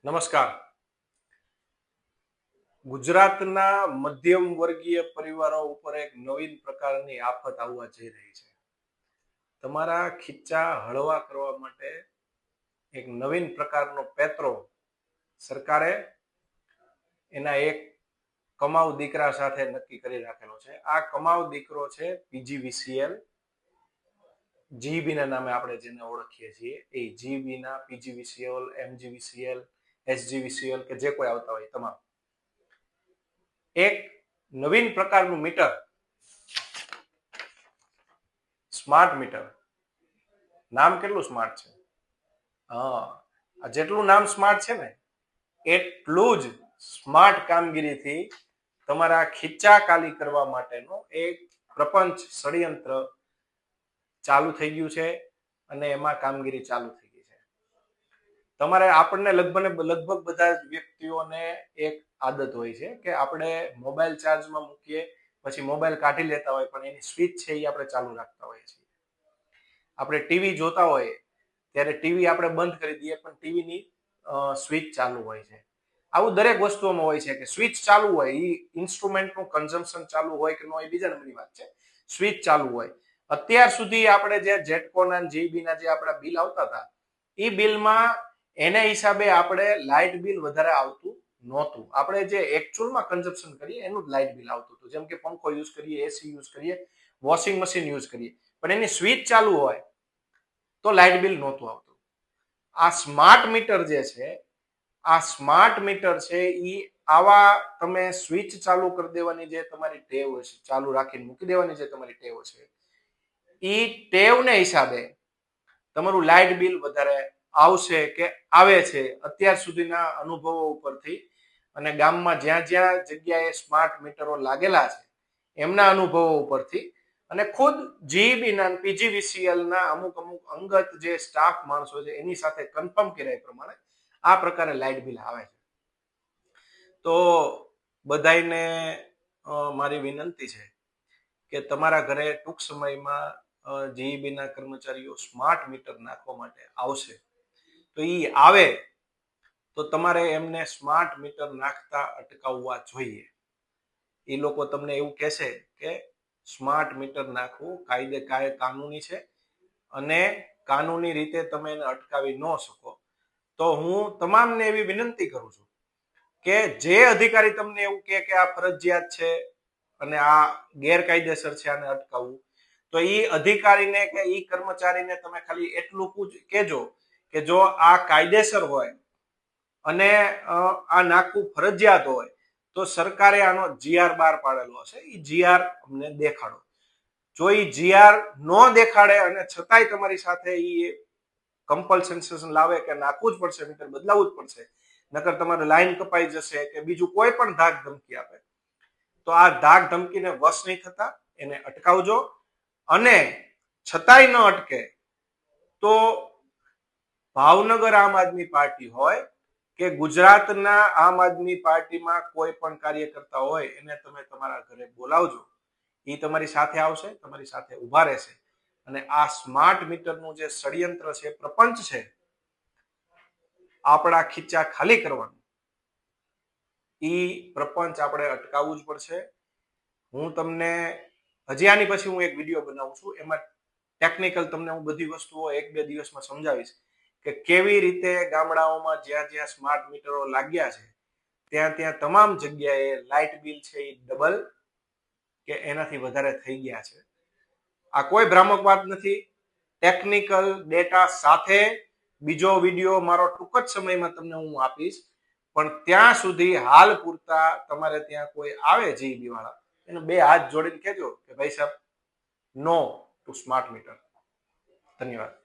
નમસ્કાર. ગુજરાતના મધ્યમ વર્ગીય પરિવારો ઉપર એક નવીન પ્રકારની આફત આવવા જઈ રહી છે. તમારા ખીચ્ચા હળવા કરવા માટે એક નવીન પ્રકારનો પેત્રો સરકારે એના એક કમાઉ દીકરા સાથે નક્કી કરી રાખેલો છે. આ કમાઉ દીકરો છે પીજીવીસીએલ, જીબી ના નામે આપણે જેને ઓળખીએ છીએ એ જીબી ના પીજીવીસીએલ, એમજીવીસીએલ, એસજીવીસીએલ કે જે કોઈ આવતા હોય તમામ એક નવીન પ્રકારનું મીટર, સ્માર્ટ મીટર. નામ કેટલું સ્માર્ટ છે? હા, જેટલું નામ સ્માર્ટ છે ને એટલું જ સ્માર્ટ કામગીરીથી તમારા ખીચ્ચા ખાલી કરવા માટેનો એક પ્રપંચ ષડયંત્ર ચાલુ થઈ ગયું છે અને એમાં કામગીરી ચાલુ થઈ ગઈ છે. તમારે આપણને લગભગ બધા વ્યક્તિઓને એક આદત હોય છે કે આપણે મોબાઈલ ચાર્જમાં મૂકીએ પછી મોબાઈલ કાઢી લેતા હોય પણ એની સ્વિચ છે એ આપણે ચાલુ રાખતા હોઈએ છીએ. આપણે ટીવી જોતા હોય ત્યારે ટીવી આપણે બંધ કરી દઈએ પણ ટીવીની સ્વિચ ચાલુ હોય છે. આવું દરેક વસ્તુઓમાં હોય છે કે સ્વિચ ચાલુ હોય, એ ઇન્સ્ટ્રુમેન્ટનું કન્ઝમ્પશન ચાલુ હોય કે ન હોય બીજા નંબરની વાત છે. સ્વિચ ચાલુ હોય. અત્યાર સુધી આપણે જે જેટકોના જીબીના જે આપણા બિલ આવતા હતા એ બિલમાં એના હિસાબે આપણે લાઇટ બિલ વધારે આવતું નહોતું. આપણે જે એકચ્યુઅલમાં કન્ઝમ્પશન કરીએ એનું જ લાઇટ બિલ આવતું હતું. જેમ કે પંખો યુઝ કરીએ, એસી યુઝ કરીએ, વોશિંગ મશીન યુઝ કરીએ, પણ એની સ્વિચ ચાલુ હોય તો લાઇટ બિલ નહોતું આવતું. આ સ્માર્ટ મીટર જે છે, આ સ્માર્ટ મીટર છે એ આવા તમે સ્વિચ ચાલુ કરી દેવાની જે તમારી ટેવ છે, ચાલુ રાખીને મૂકી દેવાની જે તમારી ટેવ છે, એ ટેવને હિસાબે તમારું લાઇટ બિલ વધારે આવશે કે આવે છે અત્યાર સુધીના અનુભવો ઉપરથી અને ગામમાં જ્યાં જ્યાં જગ્યાએ સ્માર્ટ મીટરો લાગેલા છે એમના અનુભવો ઉપરથી અને ખુદ જીઈબીના પીજીવીસીએલના અમુક અંગત જે સ્ટાફ માણસો છે એની સાથે કન્ફર્મ કર્યા એ પ્રમાણે આ પ્રકારે લાઇટ બિલ આવે છે. તો બધાને મારી વિનંતી છે કે તમારા ઘરે ટૂંક સમયમાં જીઈબીના કર્મચારીઓ સ્માર્ટ મીટર નાખવા માટે આવશે. તો એ આવે તો તમારે એમને સ્માર્ટ મીટર નાખતા અટકાવવા જોઈએ. એ લોકો તમને એવું કહેશે કે સ્માર્ટ મીટર નાખવું કાનૂની છે અને કાનૂની રીતે તમે એને અટકાવી ન શકો. તો હું તમામને એવી વિનંતી કરું છું કે જે અધિકારી તમને એવું કહે કે આ ફરજિયાત છે અને આ ગેરકાયદેસર છે આને અટકાવવું, તો એ અધિકારીને કે એ કર્મચારીને તમે ખાલી એટલું કહેજો કે જો આ કાયદેસર હોય અને આ નાખવું ફરજિયાત હોય તો સરકારે આનો જીઆર બહાર પાડેલો હશે, એ જીઆર અમને દેખાડો. જો એ જીઆર ન દેખાડે અને છતાંય તમારી સાથે એ કમ્પલ્સન લાવે કે નાખવું જ પડશે, મીટર બદલાવવું જ પડશે, નકર તમારે લાઈન કપાઈ જશે કે બીજું કોઈ પણ ધાક ધમકી આપે, તો આ ધાક ધમકીને વશ નહીં થતા એને અટકાવજો. અને છતાંય ન અટકે તો ભાવનગર આમ આદમી પાર્ટી હોય કે ગુજરાતના આમ આદમી પાર્ટીમાં કોઈ પણ કાર્યકર્તા હોય એને તમે તમારા ઘરે બોલાવજો. એ તમારી સાથે આવશે, તમારી સાથે ઊભા રહેશે અને આ સ્માર્ટ મીટરનું જે ષડયંત્ર છે, પ્રપંચ છે, આપણા ખીચ્ચા ખાલી કરવાનું, એ પ્રપંચ આપણે અટકાવવું જ પડશે. હું તમને હજી આની પછી હું એક વિડીયો બનાવું છું, એમાં ટેકનિકલ તમને હું બધી વસ્તુઓ 1-2 દિવસમાં સમજાવીશ કે કેવી રીતે ગામડાઓમાં જ્યાં જ્યાં સ્માર્ટ મીટરો લાગ્યા છે ત્યાં ત્યાં તમામ જગ્યાએ લાઇટ બિલ છે એ ડબલ કે એનાથી વધારે થઈ ગયા છે. આ કોઈ ભ્રામક વાત નથી. ટેકનિકલ ડેટા સાથે બીજો વિડીયો મારો ટૂંક જ સમયમાં તમને હું આપીશ. પણ ત્યાં સુધી હાલ પૂરતા તમારે ત્યાં કોઈ આવે જીઈબી વાળા એને 2 હાથ જોડીને કહેજો કે ભાઈ સાહેબ નો ટુ સ્માર્ટ મીટર. ધન્યવાદ.